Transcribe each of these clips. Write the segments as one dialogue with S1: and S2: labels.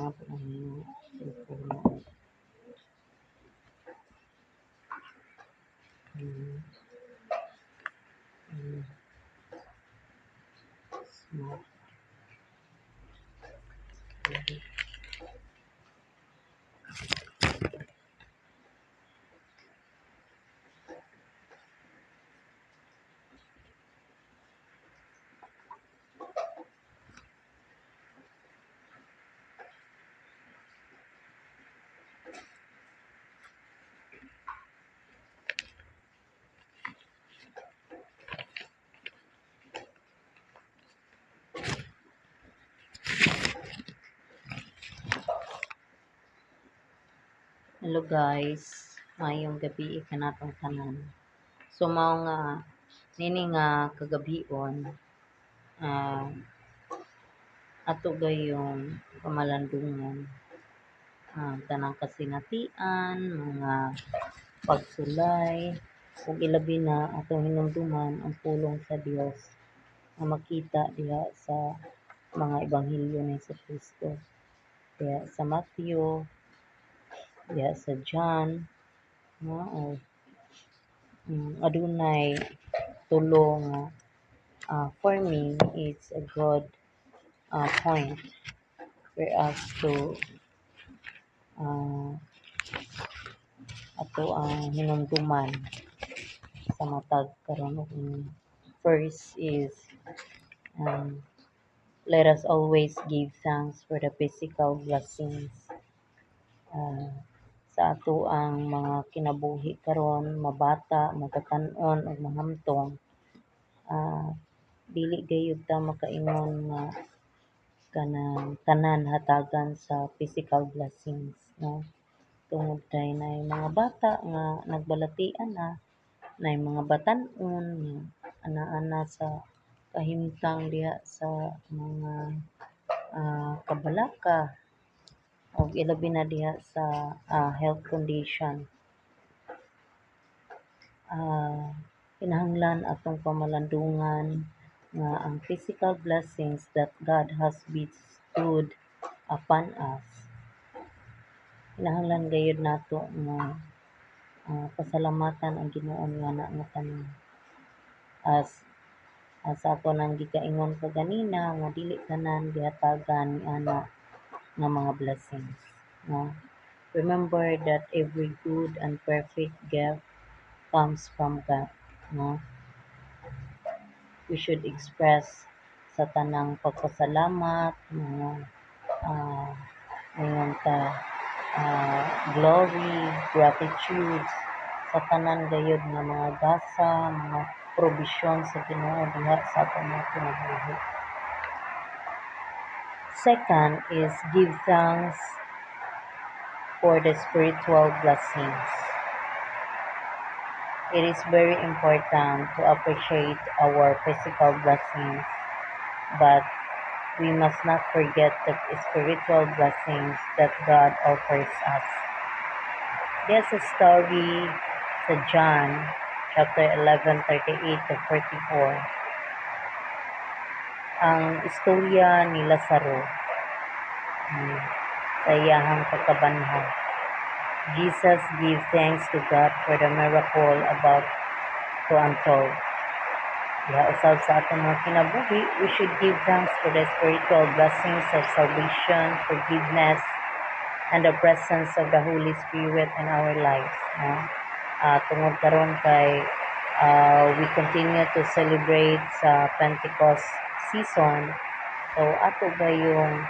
S1: nga po ang cellphone. Smart. Hello guys, mayong gabi ka natong tanan. So mao nga nini nga kagabion ato gayong kamalandungan, tanang kasinatian, mga pagsulay, ug ilabi na atong hinumduman ang pulong sa Dios nga makita diha sa mga ebanghelyo ni Kristo. Diha sa Matthew, diha sa John, adunay tulo nga for me it's a good point for us to ato ang hinumduman sa matag karon. First is let us always give thanks for the physical blessings sa ato ang mga kinabuhi karon, mabata, magatan-on ug mahamtong. Dili gayud ta makaingon nga kanang tanan hatagan sa physical blessings, no? Tungod kay nay mga bata nga nagbalatian na, nay mga batan-on nga ana sa kahimtang diha sa mga kabalaka ug ilabi na diha sa health condition. Kinahanglan atong pamalandungan nga ang physical blessings that God has bestowed upon us, kinahanglan gayud nato nga pasalamatan ang Ginoo nga nga tanan. As ato nang gikaingon kaganina nga dili tanan gihatagan ni ana nga mga blessings, no? Remember that every good and perfect gift comes from God, no? We should express sa tanang pagpasalamat nga ngayon ta glory, gratitude sa tanan gayud nga mga gasa, mga provision sa Ginoo diha sa atong mga kinabuhi. Second is give thanks for the spiritual blessings. It is very important to appreciate our physical blessings, but we must not forget the spiritual blessings that God offers us. There's a story sa John chapter 11:38-44. Ang istorya ni Lazaro sa iyahang pagkabanhaw. Jesus gave thanks to God for the miracle about to unfold. Diha usab sa atong mga kinabuhi, we should give thanks for the spiritual blessings of salvation, forgiveness, and the presence of the Holy Spirit in our lives. Tungod karon kay we continue to celebrate sa Pentecost season, so ato gayong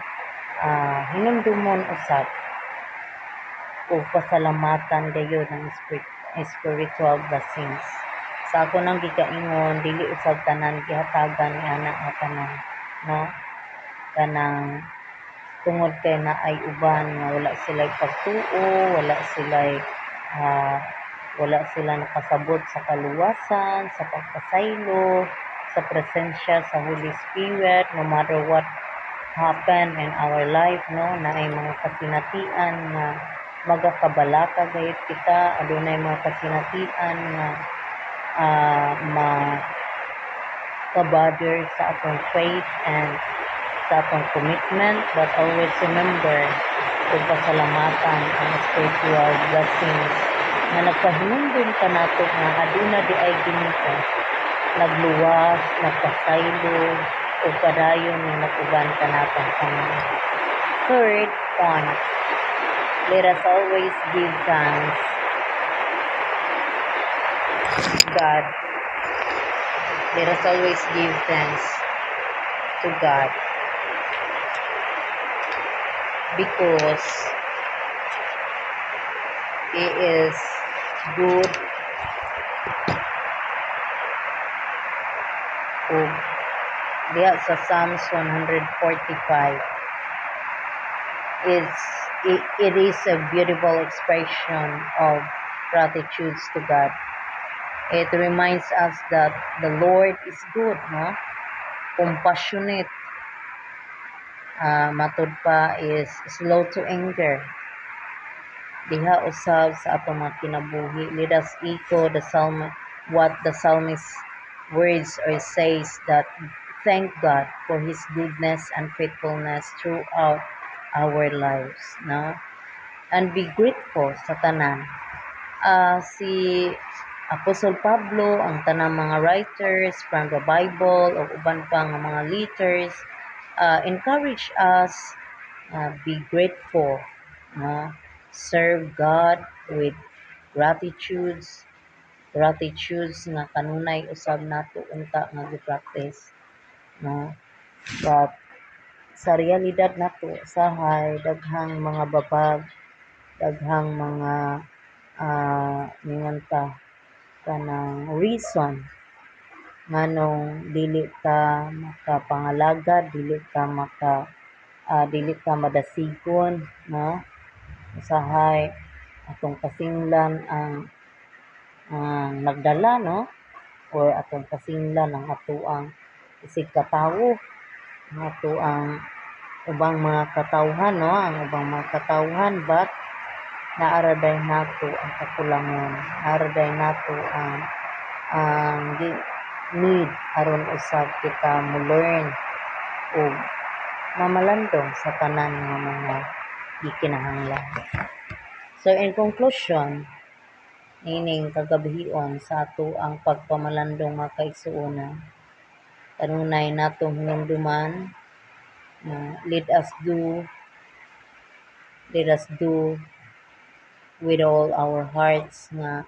S1: hinumdumon usab o pasalamatan gayud ng spiritual blessings. Sa ako nang gikaingon, dili usab tanan gihatagan ni ana nga tanan, no? Kanang tungod kay naay uban nga wala sila pagtuo, wala sila nakasabot sa kaluwasan, sa pagpasaylo, sa presensya sa Holy Spirit, no matter what happen in our life, no? Naay mga kasinatian nga magakabalaka gayud kita, adunay mga kasinatian nga ma-bother sa atong faith and sa atong commitment, but always remember ug pasalamatan ang spiritual blessings nga nagpahinumdum ka nato nga aduna di ay ginito nagluwas, nagpasaylo ug padayon nga naguban ka natong tanan. Third point, let us always give thanks God. Let us always give thanks to God because He is good ug diha sa Psalms 145 it is a beautiful expression of gratitude to God. It reminds us that the Lord is good, no? Compassionate, matud pa is slow to anger. Diha usab sa atong mga kinabuhi. Let us echo the psalm, what the psalmist words or says that thank God for His goodness and faithfulness throughout our lives, no? And be grateful sa tanan. Si Apostle Pablo, ang tanang mga writers from the Bible o uban pa nga mga leaders encourage us be grateful, no? Serve God with gratitudes nga kanunay usab nato unta nga gi-practice, no? But sa realidad nato usahay daghang mga babag, daghang mga mingon ta kanang reason nganong dili ka makapangalagad, dili ka madasigon, no? Usahay atong kasinglan ang nagdala, no? Or atong kasinglan ang atuang isig katawo, ang atuang ubang mga katawhan, no? Ang ubang mga katawhan, but naaraday nato ang kakulangon, naaraday nato ang need aron usab kita mo learn o mamalandong sa tanan nga mga gikinahanglan. So in conclusion, nining kagabhion sa ato ang pagpamalandong mga kaigsuonan, kanunay natong hinumduman let us do with all our hearts nga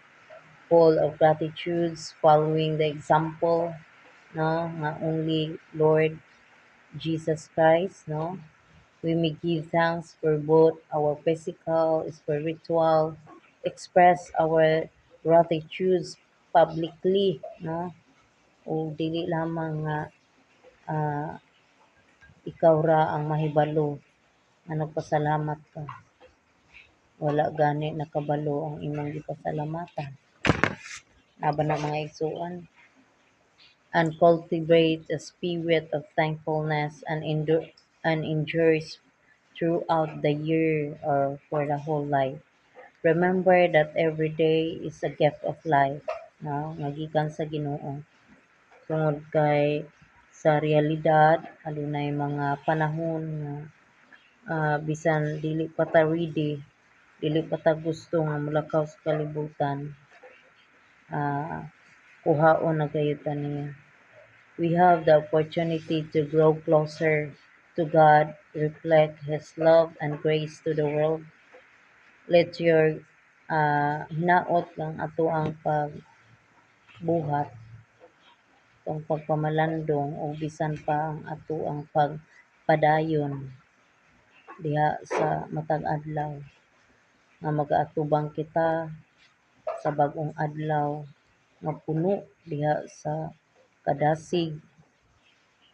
S1: full of gratitudes, following the example, no, nga only Lord Jesus Christ, no. We may give thanks for both our physical, spiritual, express our gratitudes publicly, no. O dili lamang nga ikaw ra ang mahibalo nga nagpasalamat ka. Wala gani nakabalo ang imong gipasalamatan. Aba na mga igsuon, and cultivate a spirit of thankfulness and endures throughout the year or for the whole life. Remember that every day is a gift of life, no? Nga gikan sa Ginoo. Tungod kay sa realidad adunay mga panahon nga bisan dili pa ta ready, dili pa ta gusto nga molakaw sa kalibutan, kuhaon na gayud ta niya. We have the opportunity to grow closer to God, reflect His love and grace to the world. Let your hinaot ng ato ang pagbuhat, ang pagpamalandong o bisan pa ang ato ang pagpadayon diha sa matag adlaw nga magaatubang kita sa bag-ong adlaw nga puno diha sa kadasig,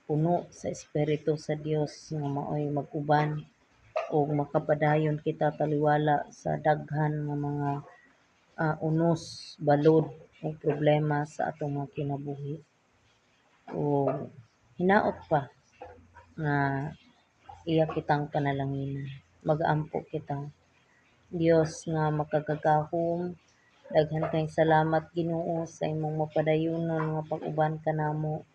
S1: puno sa espiritu sa Dios nga maoy mag-uban o makapadayon kita taliwala sa daghan nga mga unos, balod o problema sa atong mga kinabuhi. O hinaot pa nga iya kitang panalangin, mag-ampo kita. Dios nga makagagahom, daghan kay salamat Ginoo sa imong mapadayonon nga pag-uban kanamo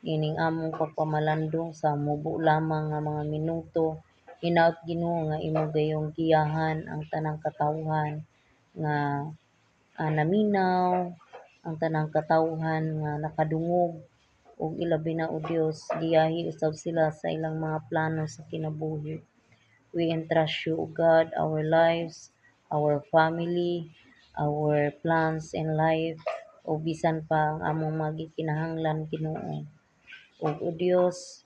S1: ining among pagpamalandong sa mubo lamang nga mga minuto. Hinaut Ginoo nga imo gayong giyahan ang tanang katawhan nga naminaw, ang tanang katawhan nga nakadungog, ug ilabi na o Dios giyahi usab sila sa ilang mga plano sa kinabuhi. We entrust you, O God, our lives, our family, our plans in life, o bisan pa ang among mga gikinahanglan Ginoo. Ug o Dios,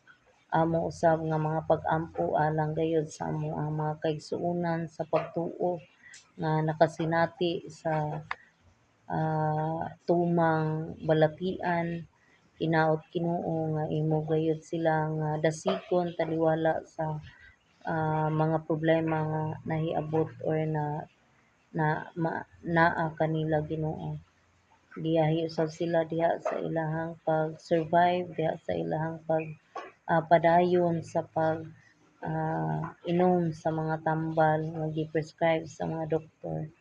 S1: amo usab nga mga pag-ampo alang gayud sa amo ang mga kaigsuonan sa pagtuo nga nakasinati sa tumang balatian. Hinaut Ginoo nga imo gayud sila nga dasikon taliwala sa mga problema nga nahiabot or naa kanila Ginoo. Giyahi usab sila diha sa ilahang pag-survive, diha sa ilahang padayon sa pag inom sa mga tambal nga gi-prescribe sa mga doktor.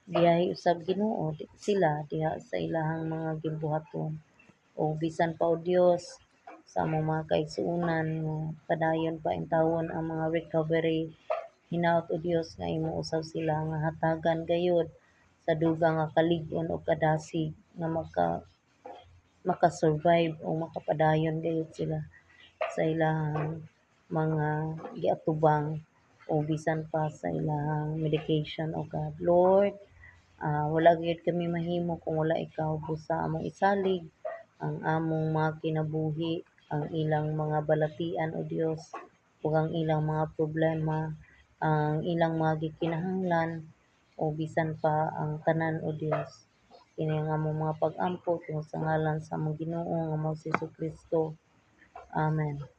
S1: Giyahi usab Ginoo sila diha sa ilahang mga gibuhaton. O bisan pa o Dios sa among mga kaigsuonan nga padayon pa intawon ang mga recovery. Hinaut o Dios nga imo usab sila nga hatagan gayud sa dugang nga kalig-on o kadasig nga maka-survive o makapadayon gayud sila sa ilahang mga giatubang o bisan pa sa ilahang medication o God. Lord, wala gyud kami mahimo kung wala ikaw busa among isalig ang among mga kinabuhi, ang ilang mga balatian o Dios ug ang ilang mga problema, ang ilang mga gikinahanglan o bisan pa ang tanan o Dios. Kini ang among mga pag-ampo tungod sa ngalan sa among Ginoo nga mao si Jesu Kristo. Amen.